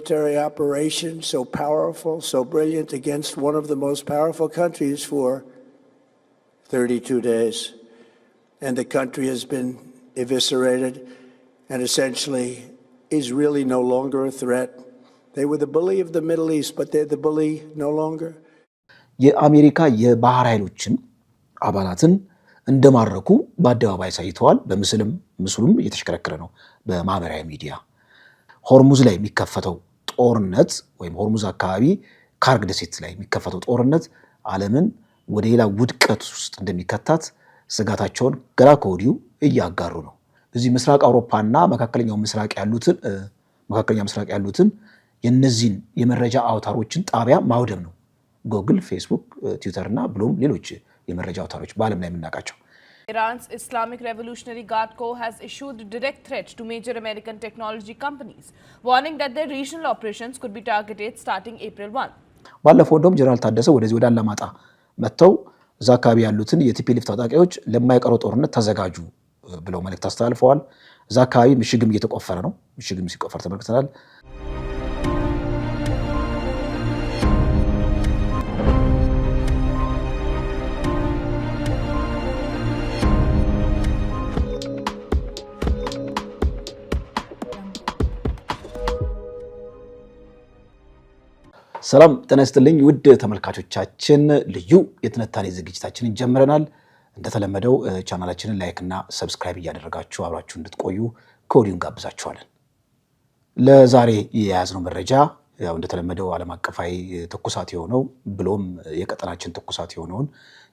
military operation so powerful, so brilliant against one of the most powerful countries for 32 days. And the country has been eviscerated and essentially is really no longer a threat. They were the bully of the Middle East, but they're the bully no longer. የአሜሪካ የባህር ኃይሎችን አባላትን እንደማረኩ በአደባባይ ሳይተዋል። ምስሉም እየተሽከረከረ ነው በማህበራዊ ሚዲያ። ሆርሙዝ ላይ የሚከፈተው ጦርነት ወይም ሆርሙዝ አካባቢ ካርግ ደሴት ላይ የሚከፈተው ጦርነት ዓለምን ወደ ሌላ ውድቀት ውስጥ እንደሚከታት ስጋታቸውን ገና ከወዲሁ እያጋሩ ነው። በዚህ ምስራቅ አውሮፓና መካከለኛው ምስራቅ ያሉትን የነዚህን የመረጃ አውታሮችን ጣቢያ ማውደም ነው። ጉግል፣ ፌስቡክ፣ ትዊተር እና ብሎም ሌሎች የመረጃ አውታሮች በዓለም ላይ የምናውቃቸው። Iran's Islamic Revolutionary Guard Corps has issued direct threats to major American technology companies, warning that their regional operations could be targeted starting April 1. ባለፈው እንደውም ጀነራል ታደሰ ወደዚህ ወደ አላማጣ መጥተው እዛ አካባቢ ያሉትን የቲፒኤልኤፍ ታጣቂዎች ለማይቀረው ጦርነት ተዘጋጁ ብለው መልእክት አስተላልፈዋል። እዛ አካባቢ ምሽግም እየተቆፈረ ነው። ምሽግም ሲቆፈር ተመልክተናል። ሰላም ጤና ይስጥልኝ ውድ ተመልካቾቻችን፣ ልዩ የትንታኔ ዝግጅታችንን ጀምረናል። እንደተለመደው ቻናላችንን ላይክ እና ሰብስክራይብ እያደረጋችሁ አብራችሁ እንድትቆዩ ከወዲሁ እንጋብዛችኋለን። ለዛሬ የያዝነው መረጃ ያው እንደተለመደው ዓለም አቀፋዊ ትኩሳት የሆነው ብሎም የቀጠናችን ትኩሳት የሆነውን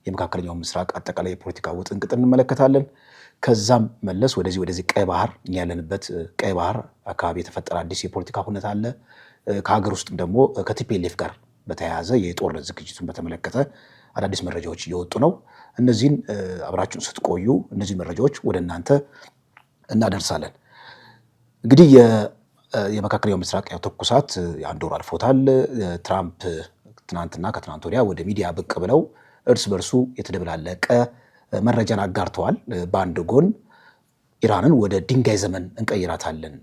የመካከለኛው ምስራቅ አጠቃላይ የፖለቲካ ውጥንቅጥ እንመለከታለን። ከዛም መለስ ወደዚህ ቀይ ባህር እኛ ያለንበት ቀይ ባህር አካባቢ የተፈጠረ አዲስ የፖለቲካ ሁኔታ አለ። ከሀገር ውስጥም ደግሞ ከቲፒኤልኤፍ ጋር በተያያዘ የጦርነት ዝግጅቱን በተመለከተ አዳዲስ መረጃዎች እየወጡ ነው። እነዚህን አብራችሁን ስትቆዩ እነዚህ መረጃዎች ወደ እናንተ እናደርሳለን። እንግዲህ የመካከለኛው ምስራቅ ትኩሳት አንድ ወር አልፎታል። ትራምፕ ትናንትና ከትናንት ወዲያ ወደ ሚዲያ ብቅ ብለው እርስ በርሱ የተደበላለቀ መረጃን አጋርተዋል። በአንድ ጎን ኢራንን ወደ ድንጋይ ዘመን እንቀይራታለን፣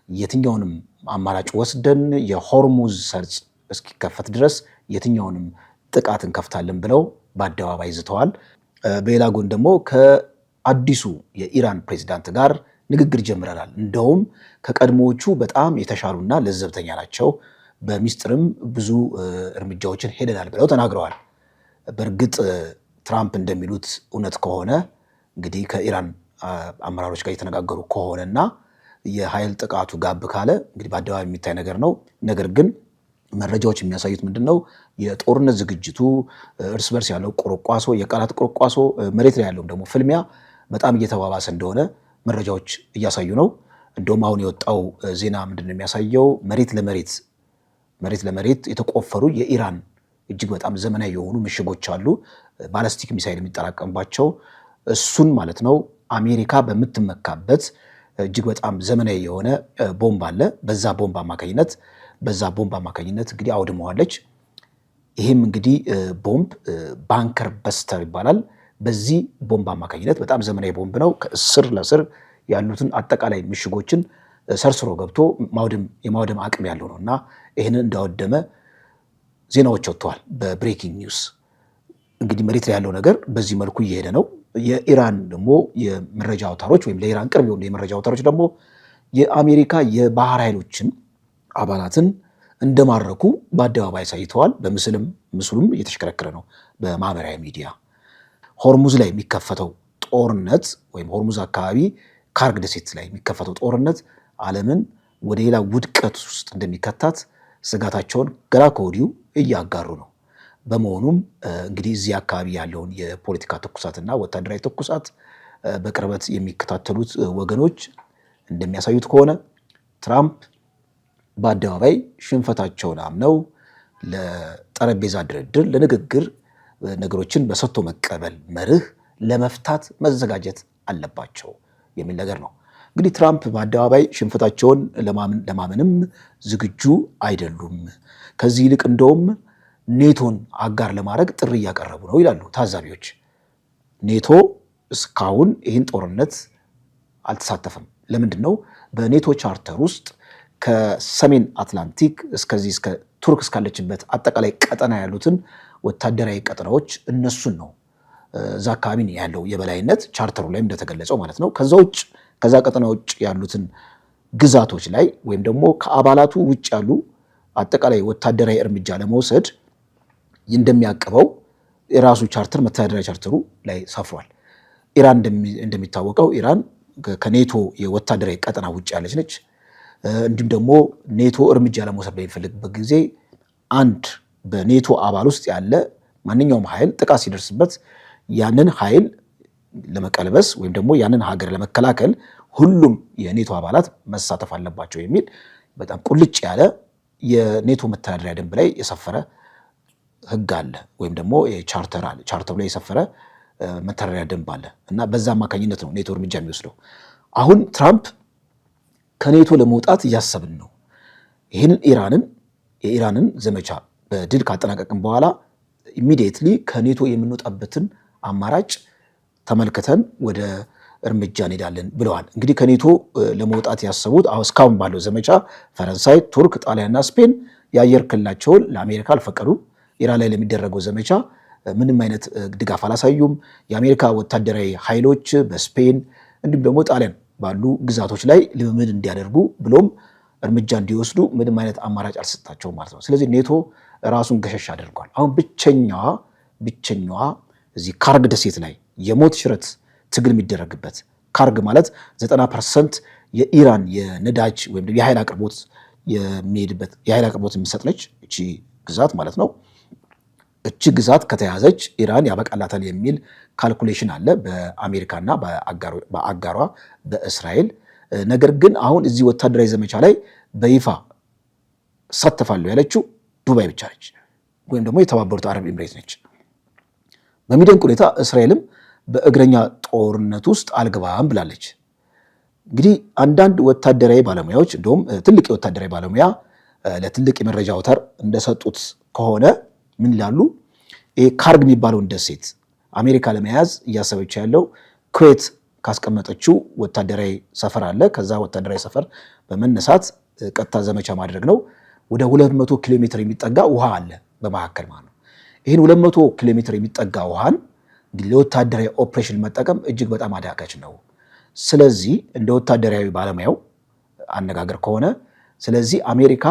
የትኛውንም አማራጭ ወስደን የሆርሙዝ ሰርጥ እስኪከፈት ድረስ የትኛውንም ጥቃት እንከፍታለን ብለው በአደባባይ ዝተዋል። በሌላ ጎን ደግሞ ከአዲሱ የኢራን ፕሬዚዳንት ጋር ንግግር ጀምረናል፣ እንደውም ከቀድሞዎቹ በጣም የተሻሉና ለዘብተኛ ናቸው፣ በሚስጥርም ብዙ እርምጃዎችን ሄደናል ብለው ተናግረዋል። በእርግጥ ትራምፕ እንደሚሉት እውነት ከሆነ እንግዲህ ከኢራን አመራሮች ጋር የተነጋገሩ ከሆነና የኃይል ጥቃቱ ጋብ ካለ እንግዲህ በአደባባይ የሚታይ ነገር ነው። ነገር ግን መረጃዎች የሚያሳዩት ምንድነው? የጦርነት ዝግጅቱ እርስ በርስ ያለው ቁርቋሶ፣ የቃላት ቁርቋሶ፣ መሬት ላይ ያለውም ደግሞ ፍልሚያ በጣም እየተባባሰ እንደሆነ መረጃዎች እያሳዩ ነው። እንደውም አሁን የወጣው ዜና ምንድነው የሚያሳየው? መሬት ለመሬት የተቆፈሩ የኢራን እጅግ በጣም ዘመናዊ የሆኑ ምሽጎች አሉ፣ ባላስቲክ ሚሳይል የሚጠራቀምባቸው። እሱን ማለት ነው አሜሪካ በምትመካበት እጅግ በጣም ዘመናዊ የሆነ ቦምብ አለ። በዛ ቦምብ አማካኝነት እንግዲህ አውድመዋለች። ይህም እንግዲህ ቦምብ ባንከር በስተር ይባላል። በዚህ ቦምብ አማካኝነት በጣም ዘመናዊ ቦምብ ነው። ከስር ለስር ያሉትን አጠቃላይ ምሽጎችን ሰርስሮ ገብቶ የማውደም አቅም ያለው ነው እና ይህንን እንዳወደመ ዜናዎች ወጥተዋል በብሬኪንግ ኒውስ። እንግዲህ መሬት ላይ ያለው ነገር በዚህ መልኩ እየሄደ ነው። የኢራን ደግሞ የመረጃ አውታሮች ወይም ለኢራን ቅርብ የሆኑ የመረጃ አውታሮች ደግሞ የአሜሪካ የባህር ኃይሎችን አባላትን እንደማረኩ በአደባባይ ሳይተዋል። ምስሉም እየተሽከረከረ ነው በማህበራዊ ሚዲያ። ሆርሙዝ ላይ የሚከፈተው ጦርነት ወይም ሆርሙዝ አካባቢ ካርግ ደሴት ላይ የሚከፈተው ጦርነት ዓለምን ወደ ሌላ ውድቀት ውስጥ እንደሚከታት ስጋታቸውን ገና ከወዲሁ እያጋሩ ነው። በመሆኑም እንግዲህ እዚህ አካባቢ ያለውን የፖለቲካ ትኩሳትና ወታደራዊ ትኩሳት በቅርበት የሚከታተሉት ወገኖች እንደሚያሳዩት ከሆነ ትራምፕ በአደባባይ ሽንፈታቸውን አምነው ለጠረጴዛ ድርድር፣ ለንግግር ነገሮችን በሰጥቶ መቀበል መርህ ለመፍታት መዘጋጀት አለባቸው የሚል ነገር ነው። እንግዲህ ትራምፕ በአደባባይ ሽንፈታቸውን ለማመንም ዝግጁ አይደሉም። ከዚህ ይልቅ እንደውም ኔቶን አጋር ለማድረግ ጥሪ እያቀረቡ ነው ይላሉ ታዛቢዎች። ኔቶ እስካሁን ይህን ጦርነት አልተሳተፈም። ለምንድን ነው? በኔቶ ቻርተር ውስጥ ከሰሜን አትላንቲክ እስከዚህ እስከ ቱርክ እስካለችበት አጠቃላይ ቀጠና ያሉትን ወታደራዊ ቀጠናዎች እነሱን ነው እዛ አካባቢ ያለው የበላይነት ቻርተሩ ላይ እንደተገለጸው ማለት ነው። ከዛ ቀጠና ውጭ ያሉትን ግዛቶች ላይ ወይም ደግሞ ከአባላቱ ውጭ ያሉ አጠቃላይ ወታደራዊ እርምጃ ለመውሰድ እንደሚያቀበው የራሱ ቻርተር መተዳደሪያ ቻርተሩ ላይ ሰፍሯል። ኢራን እንደሚታወቀው ኢራን ከኔቶ የወታደራዊ ቀጠና ውጭ ያለች ነች። እንዲሁም ደግሞ ኔቶ እርምጃ ለመውሰድ በሚፈልግበት ጊዜ አንድ በኔቶ አባል ውስጥ ያለ ማንኛውም ኃይል ጥቃት ሲደርስበት ያንን ኃይል ለመቀልበስ ወይም ደግሞ ያንን ሀገር ለመከላከል ሁሉም የኔቶ አባላት መሳተፍ አለባቸው የሚል በጣም ቁልጭ ያለ የኔቶ መተዳደሪያ ደንብ ላይ የሰፈረ ህግ አለ፣ ወይም ደግሞ ቻርተሩ ላይ የሰፈረ መተዳደሪያ ደንብ አለ እና በዛ አማካኝነት ነው ኔቶ እርምጃ የሚወስደው። አሁን ትራምፕ ከኔቶ ለመውጣት እያሰብን ነው፣ ይህንን የኢራንን ዘመቻ በድል ካጠናቀቅን በኋላ ኢሚዲየትሊ ከኔቶ የምንወጣበትን አማራጭ ተመልክተን ወደ እርምጃ እንሄዳለን ብለዋል። እንግዲህ ከኔቶ ለመውጣት ያሰቡት እስካሁን ባለው ዘመቻ ፈረንሳይ፣ ቱርክ፣ ጣሊያንና ስፔን የአየር ክልላቸውን ለአሜሪካ አልፈቀዱም። ኢራን ላይ ለሚደረገው ዘመቻ ምንም አይነት ድጋፍ አላሳዩም። የአሜሪካ ወታደራዊ ኃይሎች በስፔን እንዲሁም ደግሞ ጣሊያን ባሉ ግዛቶች ላይ ልምምድ እንዲያደርጉ ብሎም እርምጃ እንዲወስዱ ምንም አይነት አማራጭ አልሰጣቸውም ማለት ነው። ስለዚህ ኔቶ ራሱን ገሸሽ አድርጓል። አሁን ብቸኛዋ እዚህ ካርግ ደሴት ላይ የሞት ሽረት ትግል የሚደረግበት ካርግ ማለት 90% የኢራን የነዳጅ ወይም የኃይል አቅርቦት የሚሄድበት የኃይል አቅርቦት የሚሰጥ ነች እቺ ግዛት ማለት ነው። እቺ ግዛት ከተያዘች ኢራን ያበቃላታል የሚል ካልኩሌሽን አለ በአሜሪካና በአጋሯ በእስራኤል። ነገር ግን አሁን እዚህ ወታደራዊ ዘመቻ ላይ በይፋ ሳተፋለሁ ያለችው ዱባይ ብቻ ነች፣ ወይም ደግሞ የተባበሩት አረብ ኤምሬት ነች። በሚደንቅ ሁኔታ እስራኤልም በእግረኛ ጦርነት ውስጥ አልገባም ብላለች። እንግዲህ አንዳንድ ወታደራዊ ባለሙያዎች እንደውም ትልቅ የወታደራዊ ባለሙያ ለትልቅ የመረጃ አውታር እንደሰጡት ከሆነ ምን ይላሉ? ይሄ ካርግ የሚባለውን ደሴት አሜሪካ ለመያዝ እያሰበች ያለው ኩዌት ካስቀመጠችው ወታደራዊ ሰፈር አለ። ከዛ ወታደራዊ ሰፈር በመነሳት ቀጥታ ዘመቻ ማድረግ ነው። ወደ 200 ኪሎ ሜትር የሚጠጋ ውሃ አለ በመካከል ማለት ነው። ይህን 200 ኪሎ ሜትር የሚጠጋ ውሃን ለወታደራዊ ኦፕሬሽን መጠቀም እጅግ በጣም አዳጋች ነው። ስለዚህ እንደ ወታደራዊ ባለሙያው አነጋገር ከሆነ ስለዚህ አሜሪካ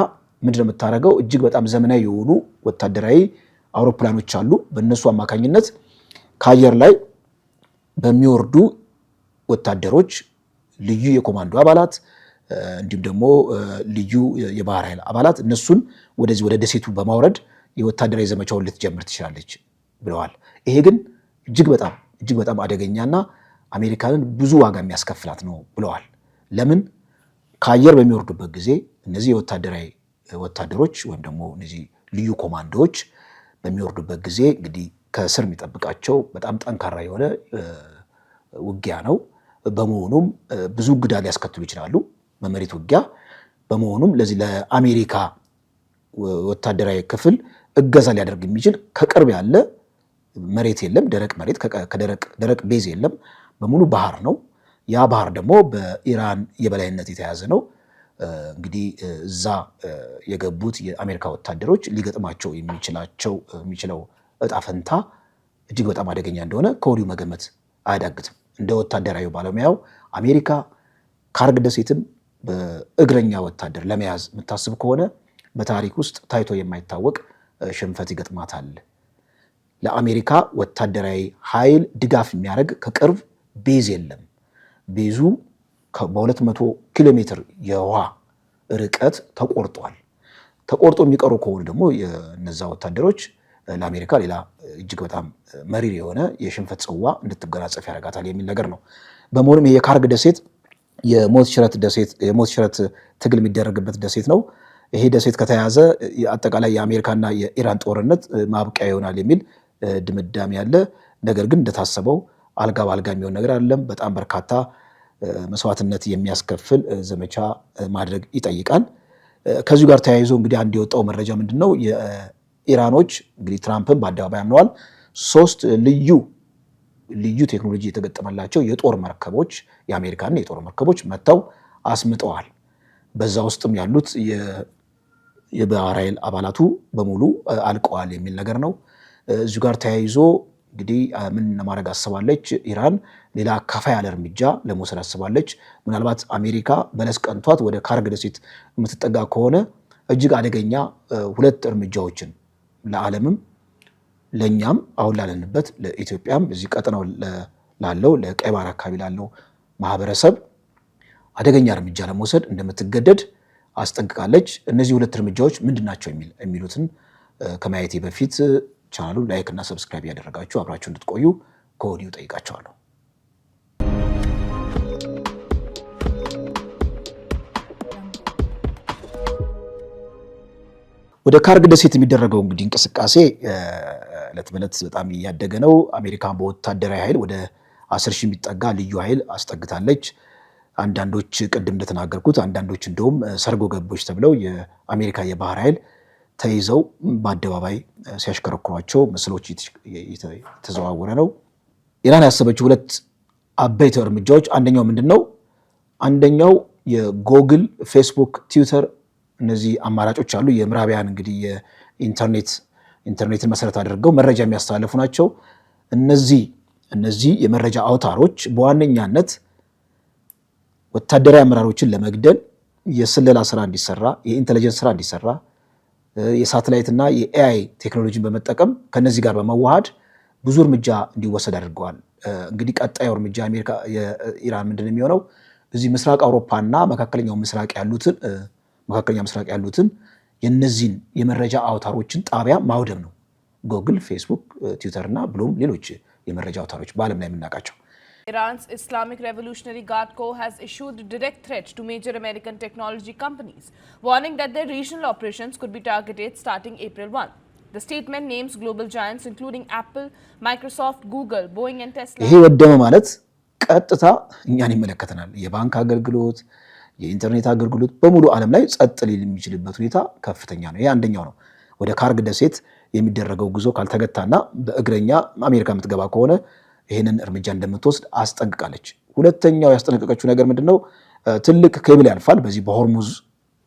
ምንድን ነው የምታደርገው? እጅግ በጣም ዘመናዊ የሆኑ ወታደራዊ አውሮፕላኖች አሉ። በእነሱ አማካኝነት ከአየር ላይ በሚወርዱ ወታደሮች ልዩ የኮማንዶ አባላት እንዲሁም ደግሞ ልዩ የባህር ኃይል አባላት እነሱን ወደዚህ ወደ ደሴቱ በማውረድ የወታደራዊ ዘመቻውን ልትጀምር ትችላለች ብለዋል። ይሄ ግን እጅግ በጣም አደገኛና አሜሪካንን ብዙ ዋጋ የሚያስከፍላት ነው ብለዋል። ለምን? ከአየር በሚወርዱበት ጊዜ እነዚህ ወታደሮች ወይም ደግሞ እነዚህ ልዩ ኮማንዶዎች በሚወርዱበት ጊዜ እንግዲህ ከስር የሚጠብቃቸው በጣም ጠንካራ የሆነ ውጊያ ነው። በመሆኑም ብዙ ጉዳት ሊያስከትሉ ይችላሉ በመሬት ውጊያ። በመሆኑም ለዚህ ለአሜሪካ ወታደራዊ ክፍል እገዛ ሊያደርግ የሚችል ከቅርብ ያለ መሬት የለም፣ ደረቅ መሬት ደረቅ ቤዝ የለም፣ በሙሉ ባህር ነው። ያ ባህር ደግሞ በኢራን የበላይነት የተያዘ ነው። እንግዲህ እዛ የገቡት የአሜሪካ ወታደሮች ሊገጥማቸው የሚችለው እጣ ፈንታ እጅግ በጣም አደገኛ እንደሆነ ከወዲሁ መገመት አያዳግትም። እንደ ወታደራዊ ባለሙያው አሜሪካ ካርግ ደሴትን በእግረኛ ወታደር ለመያዝ የምታስብ ከሆነ በታሪክ ውስጥ ታይቶ የማይታወቅ ሽንፈት ይገጥማታል። ለአሜሪካ ወታደራዊ ኃይል ድጋፍ የሚያደርግ ከቅርብ ቤዝ የለም። ቤዙ በ200 ኪሎ ሜትር የውሃ ርቀት ተቆርጧል። ተቆርጦ የሚቀሩ ከሆኑ ደግሞ የነዛ ወታደሮች ለአሜሪካ ሌላ እጅግ በጣም መሪር የሆነ የሽንፈት ጽዋ እንድትገናጸፍ ያደርጋታል የሚል ነገር ነው። በመሆኑም የካርግ ደሴት የሞት ሽረት ትግል የሚደረግበት ደሴት ነው። ይሄ ደሴት ከተያዘ አጠቃላይ የአሜሪካና የኢራን ጦርነት ማብቂያ ይሆናል የሚል ድምዳሜ ያለ። ነገር ግን እንደታሰበው አልጋ በአልጋ የሚሆን ነገር አይደለም። በጣም በርካታ መስዋዕትነት የሚያስከፍል ዘመቻ ማድረግ ይጠይቃል። ከዚሁ ጋር ተያይዞ እንግዲህ አንድ የወጣው መረጃ ምንድን ነው? የኢራኖች እንግዲህ ትራምፕን በአደባባይ አምነዋል። 3 ልዩ ቴክኖሎጂ የተገጠመላቸው የጦር መርከቦች የአሜሪካን የጦር መርከቦች መጥተው አስምጠዋል። በዛ ውስጥም ያሉት የባህር ኃይል አባላቱ በሙሉ አልቀዋል የሚል ነገር ነው። እዚሁ ጋር ተያይዞ እንግዲህ ምን ለማድረግ አስባለች ኢራን? ሌላ ከፋ ያለ እርምጃ ለመውሰድ አስባለች። ምናልባት አሜሪካ በለስ ቀንቷት ወደ ካርግ ደሴት የምትጠጋ ከሆነ እጅግ አደገኛ ሁለት እርምጃዎችን ለዓለምም ለኛም አሁን ላለንበት ለኢትዮጵያም እዚህ ቀጠናው ላለው ለቀይ ባህር አካባቢ ላለው ማህበረሰብ አደገኛ እርምጃ ለመውሰድ እንደምትገደድ አስጠንቅቃለች። እነዚህ ሁለት እርምጃዎች ምንድናቸው የሚሉትን ከማየቴ በፊት ቻናሉን ላይክ እና ሰብስክራይብ ያደረጋችሁ አብራችሁ እንድትቆዩ ከወዲሁ ጠይቃችኋለሁ። ወደ ካርግ ደሴት የሚደረገው እንግዲህ እንቅስቃሴ ዕለት በዕለት በጣም እያደገ ነው። አሜሪካን በወታደራዊ ኃይል ወደ 10,000 የሚጠጋ ልዩ ኃይል አስጠግታለች። አንዳንዶች ቅድም እንደተናገርኩት አንዳንዶች እንደውም ሰርጎ ገቦች ተብለው የአሜሪካ የባህር ኃይል ተይዘው በአደባባይ ሲያሽከረክሯቸው ምስሎች የተዘዋወረ ነው። ኢራን ያሰበችው ሁለት አበይት እርምጃዎች አንደኛው ምንድን ነው? አንደኛው የጎግል፣ ፌስቡክ፣ ትዊተር እነዚህ አማራጮች አሉ። የምዕራባውያን እንግዲህ የኢንተርኔትን መሰረት አድርገው መረጃ የሚያስተላልፉ ናቸው። እነዚህ የመረጃ አውታሮች በዋነኛነት ወታደራዊ አመራሮችን ለመግደል የስለላ ስራ እንዲሰራ፣ የኢንተለጀንስ ስራ እንዲሰራ፣ የሳተላይት እና የኤአይ ቴክኖሎጂን በመጠቀም ከነዚህ ጋር በመዋሃድ ብዙ እርምጃ እንዲወሰድ አድርገዋል። እንግዲህ ቀጣዩ እርምጃ የኢራን ምንድን የሚሆነው እዚህ ምስራቅ አውሮፓና መካከለኛ ምስራቅ ያሉትን የነዚህን የመረጃ አውታሮችን ጣቢያ ማውደም ነው። ጎግል፣ ፌስቡክ፣ ትዊተር እና ብሎም ሌሎች የመረጃ አውታሮች በዓለም ላይ የምናውቃቸው። Iran's Islamic Revolutionary Guard Corps has issued direct threats to major American technology companies, warning that their regional operations could be targeted starting April 1. The statement names global giants including Apple, Microsoft, Google, Boeing and Tesla. ይሄ ወደመ ማለት ቀጥታ እኛን ይመለከተናል። የባንክ አገልግሎት፣ የኢንተርኔት አገልግሎት በሙሉ ዓለም ላይ ጸጥ ሊል የሚችልበት ሁኔታ ከፍተኛ ነው። ይሄ አንደኛው ነው። ወደ ካርግ ደሴት የሚደረገው ጉዞ ካልተገታና በእግረኛ አሜሪካ የምትገባ ከሆነ ይህንን እርምጃ እንደምትወስድ አስጠንቅቃለች። ሁለተኛው ያስጠነቀቀችው ነገር ምንድነው? ትልቅ ኬብል ያልፋል። በዚህ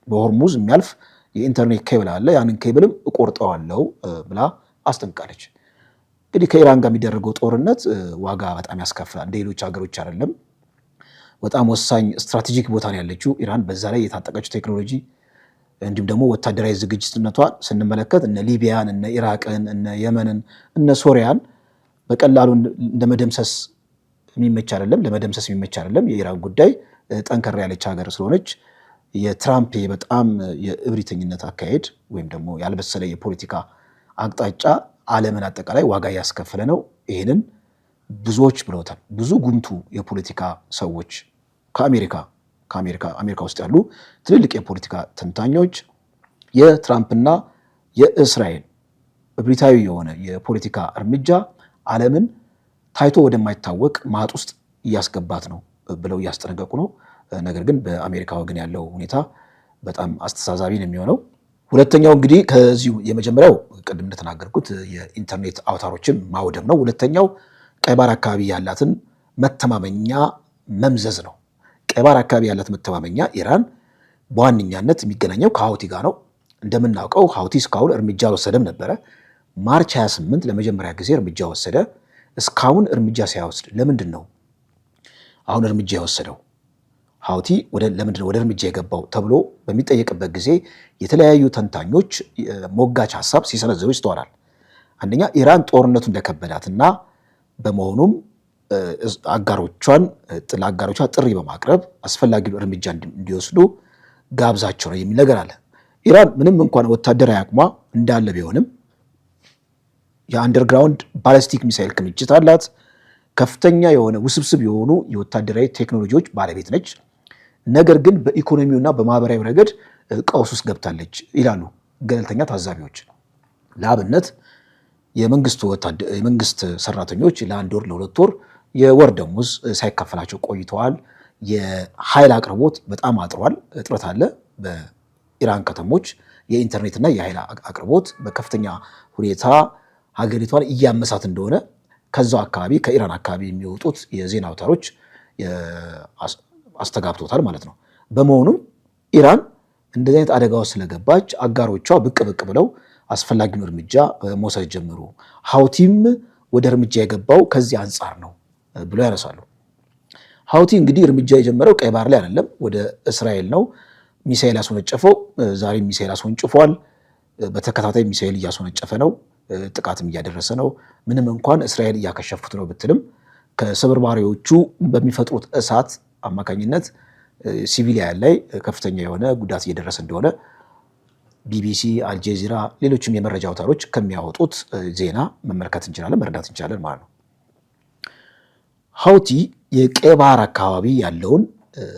በሆርሙዝ የሚያልፍ የኢንተርኔት ኬብል አለ። ያንን ኬብልም እቆርጠዋለሁ ብላ አስጠንቅቃለች። እንግዲህ ከኢራን ጋር የሚደረገው ጦርነት ዋጋ በጣም ያስከፍላል። እንደ ሌሎች ሀገሮች አይደለም። በጣም ወሳኝ ስትራቴጂክ ቦታ ነው ያለችው ኢራን። በዛ ላይ የታጠቀችው ቴክኖሎጂ እንዲሁም ደግሞ ወታደራዊ ዝግጅትነቷን ስንመለከት እነ ሊቢያን፣ እነ ኢራቅን፣ እነ የመንን፣ እነ ሶሪያን በቀላሉ ለመደምሰስ የሚመች አይደለም። የኢራን ጉዳይ ጠንከር ያለች ሀገር ስለሆነች የትራምፕ በጣም የእብሪተኝነት አካሄድ ወይም ደግሞ ያልበሰለ የፖለቲካ አቅጣጫ ዓለምን አጠቃላይ ዋጋ እያስከፈለ ነው። ይህንን ብዙዎች ብለውታል። ብዙ ጉምቱ የፖለቲካ ሰዎች ከአሜሪካ ውስጥ ያሉ ትልልቅ የፖለቲካ ተንታኞች የትራምፕና የእስራኤል እብሪታዊ የሆነ የፖለቲካ እርምጃ ዓለምን ታይቶ ወደማይታወቅ ማጥ ውስጥ እያስገባት ነው ብለው እያስጠነቀቁ ነው። ነገር ግን በአሜሪካ ወገን ያለው ሁኔታ በጣም አስተሳሳቢ ነው የሚሆነው። ሁለተኛው እንግዲህ ከዚሁ የመጀመሪያው ቅድም እንደተናገርኩት የኢንተርኔት አውታሮችን ማውደም ነው። ሁለተኛው ቀይ ባህር አካባቢ ያላትን መተማመኛ መምዘዝ ነው። ቀይ ባህር አካባቢ ያላት መተማመኛ ኢራን በዋነኛነት የሚገናኘው ከሀውቲ ጋር ነው። እንደምናውቀው ሀውቲ እስካሁን እርምጃ አልወሰደም ነበረ። ማርች 28 ለመጀመሪያ ጊዜ እርምጃ ወሰደ። እስካሁን እርምጃ ሳይወስድ ለምንድን ነው አሁን እርምጃ የወሰደው? ሀውቲ ለምንድን ነው ወደ እርምጃ የገባው ተብሎ በሚጠየቅበት ጊዜ የተለያዩ ተንታኞች ሞጋች ሀሳብ ሲሰነዝሩ ይስተዋላል። አንደኛ ኢራን ጦርነቱ እንደከበዳትና በመሆኑም ለአጋሮቿ ጥሪ በማቅረብ አስፈላጊው እርምጃ እንዲወስዱ ጋብዛቸው ነው የሚል ነገር አለ። ኢራን ምንም እንኳን ወታደራዊ አቅሟ እንዳለ ቢሆንም የአንደርግራውንድ ባላስቲክ ሚሳይል ክምችት አላት። ከፍተኛ የሆነ ውስብስብ የሆኑ የወታደራዊ ቴክኖሎጂዎች ባለቤት ነች። ነገር ግን በኢኮኖሚውና በማህበራዊ ረገድ ቀውስ ውስጥ ገብታለች ይላሉ ገለልተኛ ታዛቢዎች። ለአብነት የመንግስት ሰራተኞች ለ1 ወር ለ2 ወር የወር ደሞዝ ሳይከፈላቸው ቆይተዋል። የኃይል አቅርቦት በጣም አጥሯል፣ እጥረት አለ። በኢራን ከተሞች የኢንተርኔትና የኃይል አቅርቦት በከፍተኛ ሁኔታ ሀገሪቷን እያመሳት እንደሆነ ከዛው አካባቢ ከኢራን አካባቢ የሚወጡት የዜና አውታሮች አስተጋብቶታል ማለት ነው። በመሆኑም ኢራን እንደዚህ አይነት አደጋ ውስጥ ስለገባች አጋሮቿ ብቅ ብለው አስፈላጊውን እርምጃ መውሰድ ጀመሩ። ሀውቲም ወደ እርምጃ የገባው ከዚህ አንጻር ነው ብሎ ያነሳሉ። ሀውቲ እንግዲህ እርምጃ የጀመረው ቀይ ባህር ላይ አይደለም፣ ወደ እስራኤል ነው ሚሳኤል ያስወነጨፈው። ዛሬም ሚሳኤል አስወንጭፏል። በተከታታይ ሚሳኤል እያስወነጨፈ ነው፣ ጥቃትም እያደረሰ ነው። ምንም እንኳን እስራኤል እያከሸፉት ነው ብትልም ከስብርባሪዎቹ በሚፈጥሩት እሳት አማካኝነት ሲቪሊያን ላይ ከፍተኛ የሆነ ጉዳት እየደረሰ እንደሆነ ቢቢሲ፣ አልጀዚራ፣ ሌሎችም የመረጃ አውታሮች ከሚያወጡት ዜና መመልከት እንችላለን፣ መረዳት እንችላለን ማለት ነው። ሀውቲ የቀይ ባህር አካባቢ ያለውን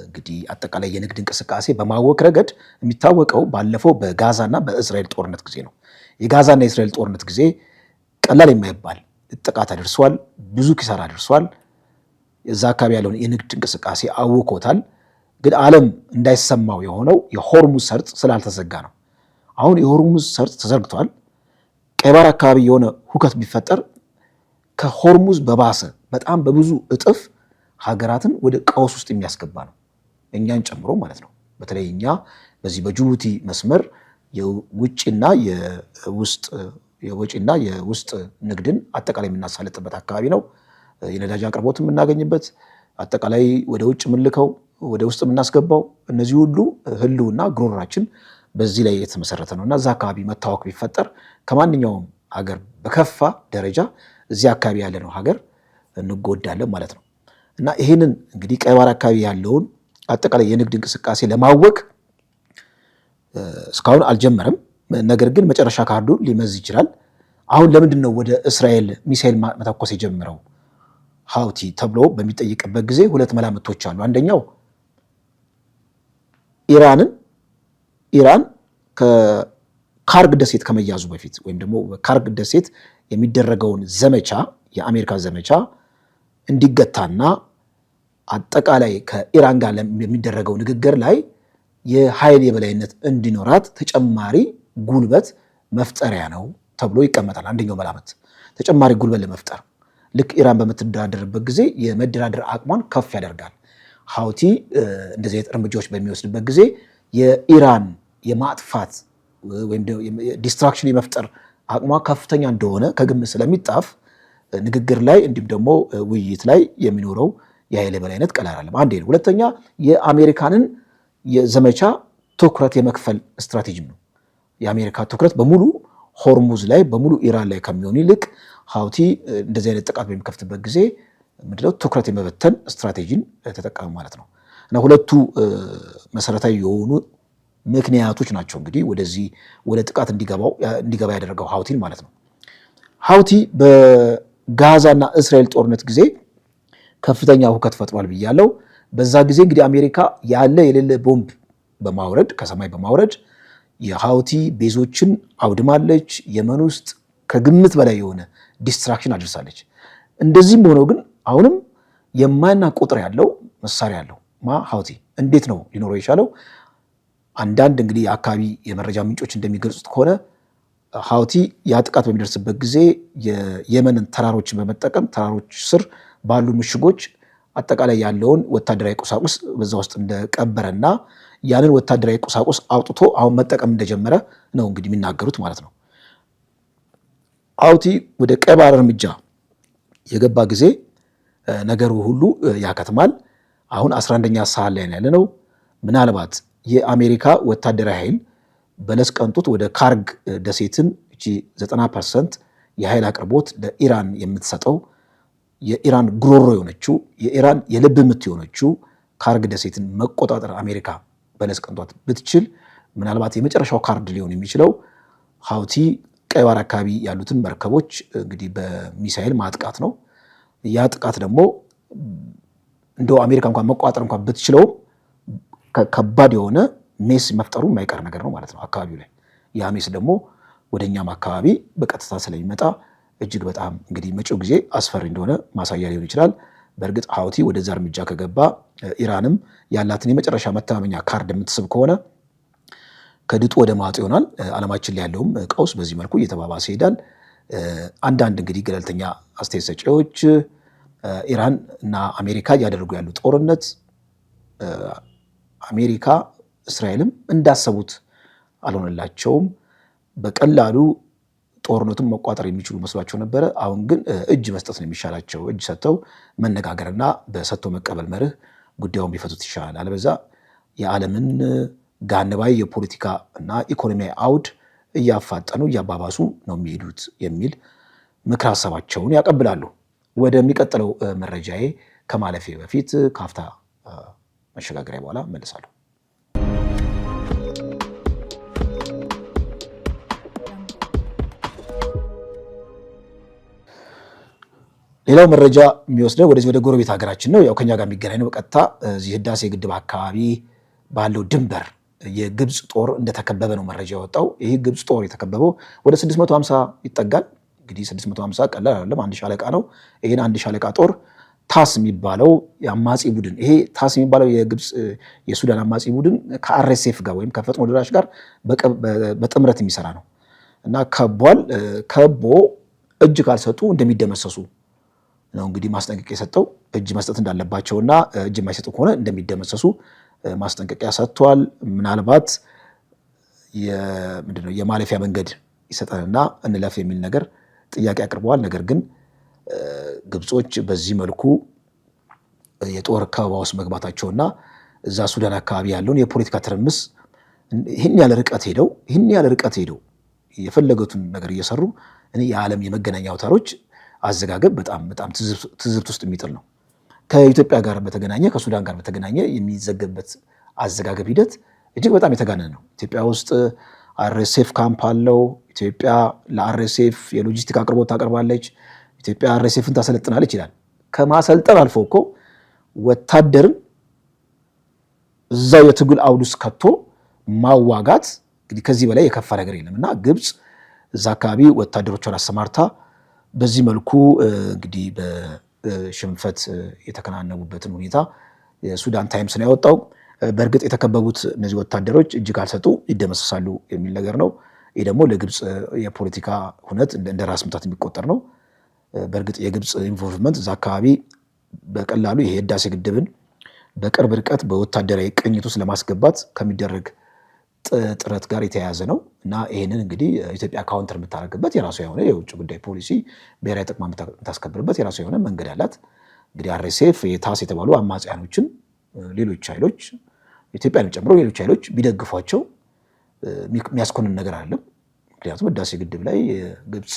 እንግዲህ አጠቃላይ የንግድ እንቅስቃሴ በማወክ ረገድ የሚታወቀው ባለፈው በጋዛና በእስራኤል ጦርነት ጊዜ ነው። የጋዛና የእስራኤል ጦርነት ጊዜ ቀላል የማይባል ጥቃት አድርሷል፣ ብዙ ኪሳራ አድርሷል። እዛ አካባቢ ያለውን የንግድ እንቅስቃሴ አውኮታል። ግን ዓለም እንዳይሰማው የሆነው የሆርሙዝ ሰርጥ ስላልተዘጋ ነው። አሁን የሆርሙዝ ሰርጥ ተዘግቷል። ቀይ ባህር አካባቢ የሆነ ሁከት ቢፈጠር ከሆርሙዝ በባሰ በጣም በብዙ እጥፍ ሀገራትን ወደ ቀውስ ውስጥ የሚያስገባ ነው፣ እኛን ጨምሮ ማለት ነው። በተለይ እኛ በዚህ በጅቡቲ መስመር የውጭና የውስጥ ንግድን አጠቃላይ የምናሳልጥበት አካባቢ ነው። የነዳጅ አቅርቦት የምናገኝበት፣ አጠቃላይ ወደ ውጭ የምንልከው፣ ወደ ውስጥ የምናስገባው፣ እነዚህ ሁሉ ህልውና ግሮራችን በዚህ ላይ የተመሰረተ ነው እና እዛ አካባቢ መታወክ ቢፈጠር ከማንኛውም ሀገር በከፋ ደረጃ እዚህ አካባቢ ያለ ነው ሀገር እንጎዳለን ማለት ነው። እና ይህንን እንግዲህ ቀይ ባህር አካባቢ ያለውን አጠቃላይ የንግድ እንቅስቃሴ ለማወቅ እስካሁን አልጀመረም። ነገር ግን መጨረሻ ካርዱ ሊመዝ ይችላል። አሁን ለምንድን ነው ወደ እስራኤል ሚሳኤል መተኮስ የጀመረው ሀውቲ ተብሎ በሚጠይቅበት ጊዜ ሁለት መላምቶች አሉ። አንደኛው ኢራን ከካርግ ደሴት ከመያዙ በፊት ወይም ደግሞ ካርግ ደሴት የሚደረገውን ዘመቻ የአሜሪካ ዘመቻ እንዲገታና አጠቃላይ ከኢራን ጋር የሚደረገው ንግግር ላይ የኃይል የበላይነት እንዲኖራት ተጨማሪ ጉልበት መፍጠሪያ ነው ተብሎ ይቀመጣል። አንደኛው መላመት ተጨማሪ ጉልበት ለመፍጠር ልክ ኢራን በምትደራደርበት ጊዜ የመደራደር አቅሟን ከፍ ያደርጋል። ሀውቲ እንደዚህ አይነት እርምጃዎች በሚወስድበት ጊዜ የኢራን የማጥፋት ወይም ዲስትራክሽን የመፍጠር አቅሟ ከፍተኛ እንደሆነ ከግምት ስለሚጣፍ ንግግር ላይ እንዲሁም ደግሞ ውይይት ላይ የሚኖረው የኃይል የበላይነት ቀላል አይደለም። አንዴ ነው። ሁለተኛ የአሜሪካንን የዘመቻ ትኩረት የመክፈል ስትራቴጂም ነው። የአሜሪካ ትኩረት በሙሉ ሆርሙዝ ላይ በሙሉ ኢራን ላይ ከሚሆን ይልቅ ሀውቲ እንደዚህ አይነት ጥቃት በሚከፍትበት ጊዜ ምንድነው ትኩረት የመበተን ስትራቴጂን ተጠቀሙ ማለት ነው። እና ሁለቱ መሰረታዊ የሆኑ ምክንያቶች ናቸው እንግዲህ ወደዚህ ወደ ጥቃት እንዲገባ ያደረገው ሀውቲን ማለት ነው። ሀውቲ በጋዛና እስራኤል ጦርነት ጊዜ ከፍተኛ ሁከት ፈጥሯል ብያለው። በዛ ጊዜ እንግዲህ አሜሪካ ያለ የሌለ ቦምብ በማውረድ ከሰማይ በማውረድ የሀውቲ ቤዞችን አውድማለች። የመን ውስጥ ከግምት በላይ የሆነ ዲስትራክሽን አድርሳለች። እንደዚህም ሆነው ግን አሁንም የማይናቅ ቁጥር ያለው መሳሪያ ያለው ሀውቲ እንዴት ነው ሊኖረው የቻለው? አንዳንድ እንግዲህ የአካባቢ የመረጃ ምንጮች እንደሚገልጹት ከሆነ ሀውቲ ያ ጥቃት በሚደርስበት ጊዜ የየመንን ተራሮችን በመጠቀም ተራሮች ስር ባሉ ምሽጎች አጠቃላይ ያለውን ወታደራዊ ቁሳቁስ በዛ ውስጥ እንደቀበረና ያንን ወታደራዊ ቁሳቁስ አውጥቶ አሁን መጠቀም እንደጀመረ ነው እንግዲህ የሚናገሩት ማለት ነው። ሀውቲ ወደ ቀይ ባህር እርምጃ የገባ ጊዜ ነገሩ ሁሉ ያከትማል። አሁን 11ኛ ሰዓት ላይ ያለ ነው። ምናልባት የአሜሪካ ወታደራዊ ኃይል በለስ ቀንጡት ወደ ካርግ ደሴትን እቺ 90% የኃይል አቅርቦት ለኢራን የምትሰጠው የኢራን ጉሮሮ የሆነችው የኢራን የልብ ምት የሆነችው ካርግ ደሴትን መቆጣጠር አሜሪካ በለስ ቀንጧት ብትችል ምናልባት የመጨረሻው ካርድ ሊሆን የሚችለው ሀውቲ ቀይ ባህር አካባቢ ያሉትን መርከቦች እንግዲህ በሚሳኤል ማጥቃት ነው። ያ ጥቃት ደግሞ እንደው አሜሪካ እንኳን መቆጣጠር እንኳን ብትችለው ከባድ የሆነ ሜስ መፍጠሩ የማይቀር ነገር ነው ማለት ነው አካባቢው ላይ። ያ ሜስ ደግሞ ወደኛም አካባቢ በቀጥታ ስለሚመጣ እጅግ በጣም እንግዲህ መጪው ጊዜ አስፈሪ እንደሆነ ማሳያ ሊሆን ይችላል። በእርግጥ ሀውቲ ወደዛ እርምጃ ከገባ ኢራንም ያላትን የመጨረሻ መተማመኛ ካርድ የምትስብ ከሆነ ከድጡ ወደ ማጡ ይሆናል። ዓለማችን ላይ ያለውም ቀውስ በዚህ መልኩ እየተባባሰ ይሄዳል። አንዳንድ እንግዲህ ገለልተኛ አስተያየት ሰጪዎች ኢራን እና አሜሪካ እያደረጉ ያሉ ጦርነት አሜሪካ እስራኤልም እንዳሰቡት አልሆነላቸውም። በቀላሉ ጦርነቱን መቋጠር የሚችሉ መስሏቸው ነበረ። አሁን ግን እጅ መስጠት ነው የሚሻላቸው። እጅ ሰጥተው መነጋገርና በሰጥቶ መቀበል መርህ ጉዳዩን ቢፈቱት ይሻላል። አለበዛ የዓለምን ጋነባይ የፖለቲካ እና ኢኮኖሚያዊ አውድ እያፋጠኑ እያባባሱ ነው የሚሄዱት የሚል ምክር ሀሳባቸውን ያቀብላሉ። ወደሚቀጥለው መረጃዬ ከማለፌ በፊት ካፍታ መሸጋገሪያ በኋላ መልሳለሁ። ሌላው መረጃ የሚወስደው ወደ ጎረቤት ሀገራችን ነው። ያው ከኛ ጋር የሚገናኝ ነው። በቀጥታ እዚህ ህዳሴ ግድብ አካባቢ ባለው ድንበር የግብፅ ጦር እንደተከበበ ነው መረጃ የወጣው። ይህ ግብፅ ጦር የተከበበው ወደ 650 ይጠጋል። እንግዲህ 650 ቀላል አይደለም፣ አንድ ሻለቃ ነው። ይሄን አንድ ሻለቃ ጦር ታስ የሚባለው የአማጺ ቡድን ይሄ ታስ የሚባለው የግብፅ የሱዳን አማጺ ቡድን ከአርኤስኤፍ ጋር ወይም ከፈጥኖ ደራሽ ጋር በጥምረት የሚሰራ ነው እና ከቧል። ከቦ እጅ ካልሰጡ እንደሚደመሰሱ ነው እንግዲህ ማስጠንቀቂያ የሰጠው። እጅ መስጠት እንዳለባቸውና እጅ የማይሰጡ ከሆነ እንደሚደመሰሱ ማስጠንቀቂያ ሰጥቷል። ምናልባት ምንድነው የማለፊያ መንገድ ይሰጠንና እንለፍ የሚል ነገር ጥያቄ አቅርበዋል። ነገር ግን ግብጾች በዚህ መልኩ የጦር ከበባ ውስጥ መግባታቸውና እዛ ሱዳን አካባቢ ያለውን የፖለቲካ ትርምስ ይህን ያለ ርቀት ሄደው የፈለገቱን ነገር እየሰሩ የዓለም የመገናኛ አውታሮች አዘጋገብ በጣም ትዝብት ውስጥ የሚጥል ነው። ከኢትዮጵያ ጋር በተገናኘ ከሱዳን ጋር በተገናኘ የሚዘገብበት አዘጋገብ ሂደት እጅግ በጣም የተጋነነ ነው። ኢትዮጵያ ውስጥ አርኤስኤፍ ካምፕ አለው። ኢትዮጵያ ለአርኤስኤፍ የሎጂስቲክ አቅርቦት ታቀርባለች። ኢትዮጵያ አርኤስኤፍን ታሰለጥናለች ይላል። ከማሰልጠን አልፎ እኮ ወታደርን እዛው የትግል አውድ ውስጥ ከቶ ማዋጋት እንግዲህ ከዚህ በላይ የከፋ ነገር የለም እና ግብፅ እዛ አካባቢ ወታደሮቿን አሰማርታ በዚህ መልኩ እንግዲህ በሽንፈት የተከናነቡበትን ሁኔታ የሱዳን ታይምስ ነው ያወጣው። በእርግጥ የተከበቡት እነዚህ ወታደሮች እጅ ካልሰጡ ይደመሰሳሉ የሚል ነገር ነው። ይህ ደግሞ ለግብፅ የፖለቲካ ሁነት እንደ ራስ ምታት የሚቆጠር ነው። በእርግጥ የግብፅ ኢንቮልቭመንት እዛ አካባቢ በቀላሉ ይሄ ህዳሴ ግድብን በቅርብ ርቀት በወታደራዊ ቅኝት ውስጥ ለማስገባት ከሚደረግ ጥረት ጋር የተያያዘ ነው እና ይህንን እንግዲህ ኢትዮጵያ ካውንተር የምታደርግበት የራሱ የሆነ የውጭ ጉዳይ ፖሊሲ ብሔራዊ ጥቅም የምታስከብርበት የራሱ የሆነ መንገድ አላት። እንግዲህ አርኤስኤፍ የታስ የተባሉ አማጽያኖችን ሌሎች ኃይሎች ኢትዮጵያን ጨምሮ ሌሎች ኃይሎች ቢደግፏቸው የሚያስኮንን ነገር አይደለም። ምክንያቱም ህዳሴ ግድብ ላይ የግብፅ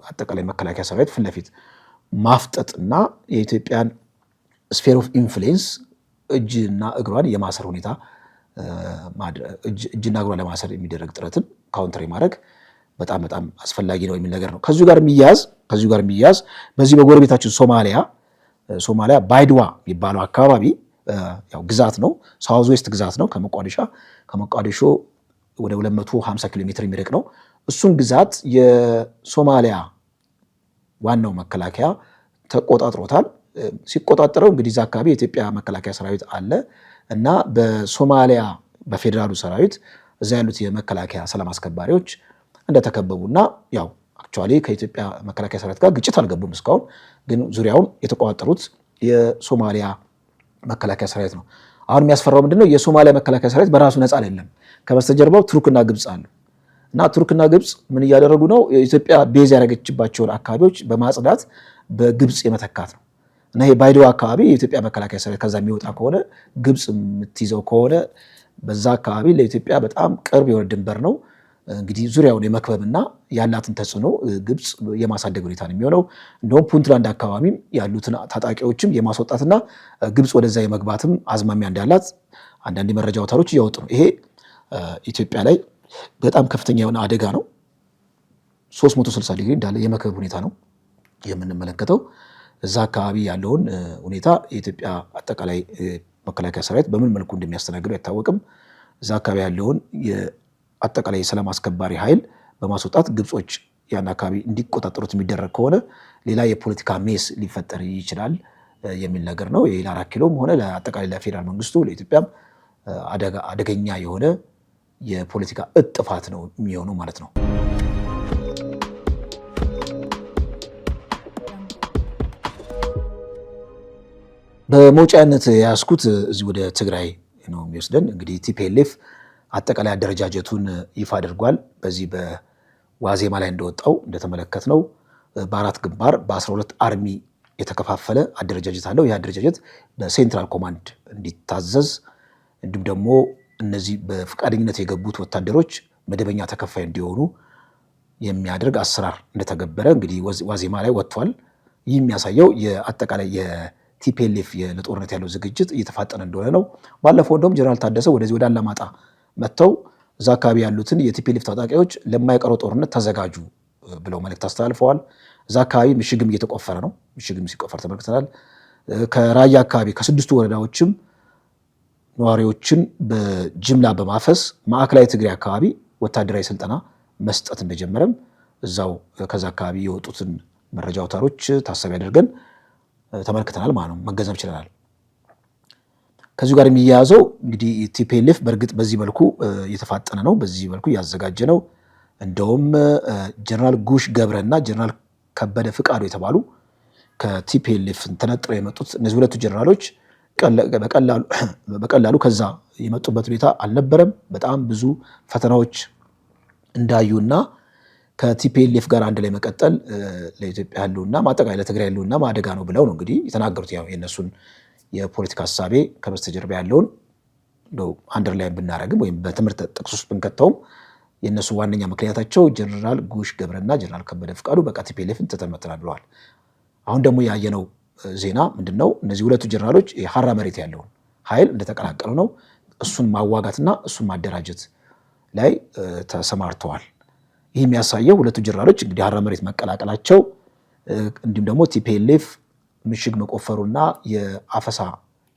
አጠቃላይ መከላከያ ሰራዊት ፊት ለፊት ማፍጠጥና የኢትዮጵያን ስፌር ኦፍ ኢንፍሉዌንስ እጅና እግሯን የማሰር ሁኔታ እጅና እግሯን ለማሰር የሚደረግ ጥረትን ካውንተር ማድረግ በጣም አስፈላጊ ነው የሚል ነገር ነው። ከዚሁ ጋር የሚያያዝ በዚህ በጎረቤታችን ሶማሊያ ባይድዋ የሚባለው አካባቢ ያው ግዛት ነው፣ ሳውዝ ዌስት ግዛት ነው። ከሞቃዲሾ ወደ 250 ኪሎ ሜትር የሚርቅ ነው። እሱን ግዛት የሶማሊያ ዋናው መከላከያ ተቆጣጥሮታል። ሲቆጣጠረው እንግዲህ እዛ አካባቢ የኢትዮጵያ መከላከያ ሰራዊት አለ እና በሶማሊያ በፌዴራሉ ሰራዊት እዛ ያሉት የመከላከያ ሰላም አስከባሪዎች እንደተከበቡና ያው አክቹአሊ ከኢትዮጵያ መከላከያ ሰራዊት ጋር ግጭት አልገቡም እስካሁን፣ ግን ዙሪያውን የተቆጣጠሩት የሶማሊያ መከላከያ ሰራዊት ነው። አሁን የሚያስፈራው ምንድነው? የሶማሊያ መከላከያ ሰራዊት በራሱ ነፃ አይደለም። ከበስተጀርባው ቱርክና ግብፅ አሉ እና ቱርክና ግብፅ ምን እያደረጉ ነው? የኢትዮጵያ ቤዝ ያደረገችባቸውን አካባቢዎች በማጽዳት በግብፅ የመተካት ነው እና ይሄ ባይዶዋ አካባቢ የኢትዮጵያ መከላከያ ሰራዊት ከዛ የሚወጣ ከሆነ ግብፅ የምትይዘው ከሆነ በዛ አካባቢ ለኢትዮጵያ በጣም ቅርብ የሆነ ድንበር ነው። እንግዲህ ዙሪያውን የመክበብና ያላትን ተጽዕኖ ግብፅ የማሳደግ ሁኔታ ነው የሚሆነው። እንደውም ፑንትላንድ አካባቢም ያሉትን ታጣቂዎችም የማስወጣትና ግብፅ ወደዛ የመግባትም አዝማሚያ እንዳላት አንዳንድ የመረጃ አውታሮች እያወጡ ነው። ይሄ ኢትዮጵያ ላይ በጣም ከፍተኛ የሆነ አደጋ ነው። 360 ዲግሪ እንዳለ የመክበብ ሁኔታ ነው የምንመለከተው። እዛ አካባቢ ያለውን ሁኔታ የኢትዮጵያ አጠቃላይ መከላከያ ሰራዊት በምን መልኩ እንደሚያስተናግደው አይታወቅም። እዛ አካባቢ ያለውን አጠቃላይ የሰላም አስከባሪ ኃይል በማስወጣት ግብጾች ያን አካባቢ እንዲቆጣጠሩት የሚደረግ ከሆነ ሌላ የፖለቲካ ሜስ ሊፈጠር ይችላል የሚል ነገር ነው። ይሄ ለአራት ኪሎም ሆነ ለአጠቃላይ ለፌዴራል መንግስቱ ለኢትዮጵያም አደገኛ የሆነ የፖለቲካ እጥፋት ነው የሚሆነው ማለት ነው። በመውጫነት የያዝኩት እዚህ ወደ ትግራይ ነው የሚወስደን። እንግዲህ ቲፒኤልኤፍ አጠቃላይ አደረጃጀቱን ይፋ አድርጓል። በዚህ በዋዜማ ላይ እንደወጣው እንደተመለከትነው በአራት ግንባር በ12 አርሚ የተከፋፈለ አደረጃጀት አለው። ይህ አደረጃጀት በሴንትራል ኮማንድ እንዲታዘዝ እንዲሁም ደግሞ እነዚህ በፈቃደኝነት የገቡት ወታደሮች መደበኛ ተከፋይ እንዲሆኑ የሚያደርግ አሰራር እንደተገበረ እንግዲህ ዋዜማ ላይ ወጥቷል። ይህ የሚያሳየው የአጠቃላይ የቲፒኤልኤፍ ለጦርነት ያለው ዝግጅት እየተፋጠነ እንደሆነ ነው። ባለፈው እንደውም ጀነራል ታደሰ ወደዚህ ወደ አላማጣ መጥተው እዛ አካባቢ ያሉትን የቲፒኤልኤፍ ታጣቂዎች ለማይቀረው ጦርነት ተዘጋጁ ብለው መልእክት አስተላልፈዋል። እዛ አካባቢ ምሽግም እየተቆፈረ ነው። ምሽግም ሲቆፈር ተመልክተናል። ከራያ አካባቢ ከ6ቱ ወረዳዎችም ነዋሪዎችን በጅምላ በማፈስ ማዕከላዊ ትግራይ አካባቢ ወታደራዊ ስልጠና መስጠት እንደጀመረም እዛው ከዛ አካባቢ የወጡትን መረጃ አውታሮች ታሳቢ አድርገን ተመልክተናል ማለት ነው፣ መገንዘብ ችለናል። ከዚሁ ጋር የሚያያዘው እንግዲህ ቲፒኤልኤፍ በእርግጥ በዚህ መልኩ የተፋጠነ ነው፣ በዚህ መልኩ ያዘጋጀ ነው። እንደውም ጀነራል ጉሽ ገብረና ጀነራል ከበደ ፍቃዱ የተባሉ ከቲፒኤልኤፍ ተነጥረው የመጡት እነዚህ ሁለቱ ጀነራሎች በቀላሉ ከዛ የመጡበት ሁኔታ አልነበረም። በጣም ብዙ ፈተናዎች እንዳዩና ከቲፒኤልኤፍ ጋር አንድ ላይ መቀጠል ለኢትዮጵያ ያለውና ማጠቃላይ ለትግራይ ያለውና አደጋ ነው ብለው ነው እንግዲህ የተናገሩት። ያው የነሱን የፖለቲካ ሀሳቤ ከበስተጀርባ ያለውን አንደር ላይ ብናረግም ወይም በትምህርት ጥቅስ ውስጥ ብንከተውም የነሱ ዋነኛ ምክንያታቸው ጀነራል ጉሽ ገብረና ጀነራል ከበደ ፍቃዱ በቃ ቲፒኤልኤፍን ተተመትናል ብለዋል። አሁን ደግሞ ያየነው ዜና ምንድነው? እነዚህ ሁለቱ ጀነራሎች የሐራ መሬት ያለውን ኃይል እንደተቀላቀሉ ነው። እሱን ማዋጋትና እሱን ማደራጀት ላይ ተሰማርተዋል። ይህ የሚያሳየው ሁለቱ ጀነራሎች እንግዲህ ሐራ መሬት መቀላቀላቸው እንዲሁም ደግሞ ቲፒኤልኤፍ ምሽግ መቆፈሩና የአፈሳ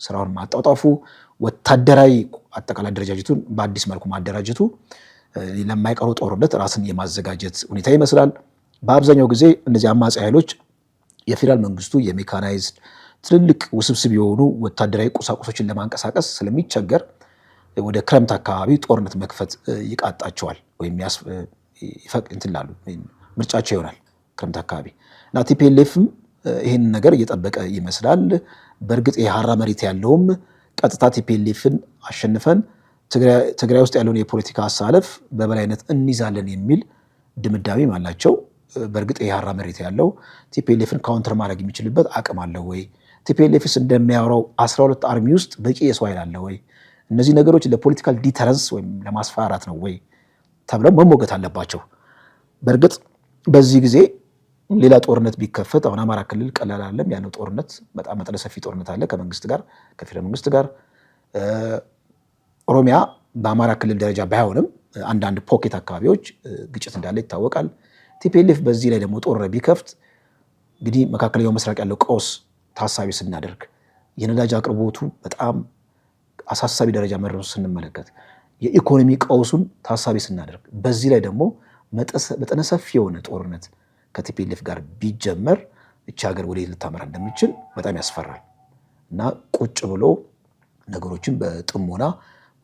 ስራውን ማጣጣፉ ወታደራዊ አጠቃላይ አደረጃጀቱን በአዲስ መልኩ ማደራጀቱ ለማይቀሩ ጦርነት ራስን የማዘጋጀት ሁኔታ ይመስላል። በአብዛኛው ጊዜ እነዚህ አማጺ ኃይሎች የፌዴራል መንግስቱ የሜካናይዝድ ትልልቅ ውስብስብ የሆኑ ወታደራዊ ቁሳቁሶችን ለማንቀሳቀስ ስለሚቸገር ወደ ክረምት አካባቢ ጦርነት መክፈት ይቃጣቸዋል ወይም ይፈቅድላሉ ምርጫቸው ይሆናል ክረምት አካባቢ እና ቲፒኤልኤፍም ይህንን ነገር እየጠበቀ ይመስላል። በእርግጥ የሐራ መሬት ያለውም ቀጥታ ቲፒኤልኤፍን አሸንፈን ትግራይ ውስጥ ያለውን የፖለቲካ አሳለፍ በበላይነት እንይዛለን የሚል ድምዳሜም አላቸው። በእርግጥ የሐራ መሬት ያለው ቲፒኤልኤፍን ካውንተር ማድረግ የሚችልበት አቅም አለው ወይ? ቲፒኤልኤፍስ እንደሚያወራው 12 አርሚ ውስጥ በቂ የሰው ኃይል አለ ወይ? እነዚህ ነገሮች ለፖለቲካል ዲተረንስ ወይም ለማስፈራራት ነው ወይ ተብለው መሞገት አለባቸው። በእርግጥ በዚህ ጊዜ ሌላ ጦርነት ቢከፈት አሁን አማራ ክልል ቀላል አይደለም ያለው ጦርነት፣ በጣም መጠነ ሰፊ ጦርነት አለ ከመንግስት ጋር ከፌደራል መንግስት ጋር። ኦሮሚያ በአማራ ክልል ደረጃ ባይሆንም አንዳንድ ፖኬት አካባቢዎች ግጭት እንዳለ ይታወቃል። ቲፒኤልኤፍ በዚህ ላይ ደግሞ ጦርነት ቢከፍት እንግዲህ መካከለኛው ምስራቅ ያለው ቀውስ ታሳቢ ስናደርግ የነዳጅ አቅርቦቱ በጣም አሳሳቢ ደረጃ መድረሱ ስንመለከት የኢኮኖሚ ቀውሱን ታሳቢ ስናደርግ በዚህ ላይ ደግሞ መጠነ ሰፊ የሆነ ጦርነት ከቲፒኤልኤፍ ጋር ቢጀመር እቺ ሀገር ወዴት ልታመራ እንደምችል በጣም ያስፈራል እና ቁጭ ብሎ ነገሮችን በጥሞና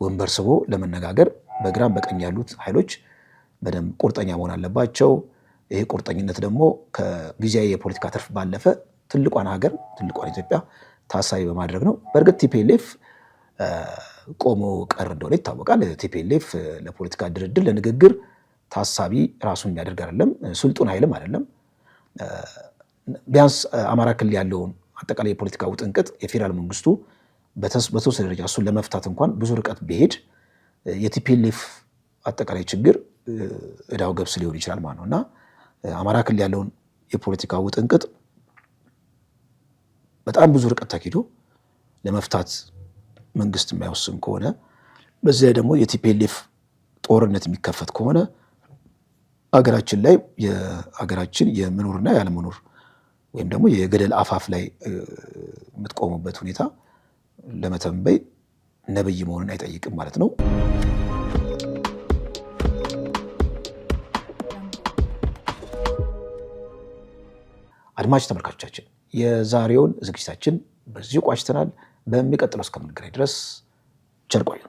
ወንበር ስቦ ለመነጋገር በግራም በቀኝ ያሉት ኃይሎች በደንብ ቁርጠኛ መሆን አለባቸው። ይሄ ቁርጠኝነት ደግሞ ከጊዜያዊ የፖለቲካ ትርፍ ባለፈ ትልቋን ሀገር ትልቋን ኢትዮጵያ ታሳቢ በማድረግ ነው። በእርግጥ ቲፒኤልኤፍ ቆሞ ቀር እንደሆነ ይታወቃል። ቲፒኤልኤፍ ለፖለቲካ ድርድር ለንግግር ታሳቢ ራሱን የሚያደርግ አይደለም፣ ስልጡን ኃይልም አይደለም። ቢያንስ አማራ ክልል ያለውን አጠቃላይ የፖለቲካ ውጥንቅጥ የፌዴራል መንግስቱ በተወሰነ ደረጃ እሱን ለመፍታት እንኳን ብዙ ርቀት ቢሄድ የቲፒኤልኤፍ አጠቃላይ ችግር እዳው ገብስ ሊሆን ይችላል ማለት ነው እና አማራ ክልል ያለውን የፖለቲካ ውጥንቅጥ በጣም ብዙ ርቀት ተኪዶ ለመፍታት መንግስት የማይወስን ከሆነ በዚያ ደግሞ የቲፒኤልኤፍ ጦርነት የሚከፈት ከሆነ አገራችን ላይ የአገራችን የመኖርና ያለመኖር ወይም ደግሞ የገደል አፋፍ ላይ የምትቆሙበት ሁኔታ ለመተንበይ ነብይ መሆንን አይጠይቅም ማለት ነው። አድማጭ ተመልካቾቻችን የዛሬውን ዝግጅታችን በዚሁ ቋጭተናል። በሚቀጥለው እስከምንገናኝ ድረስ ቸር ቆዩ።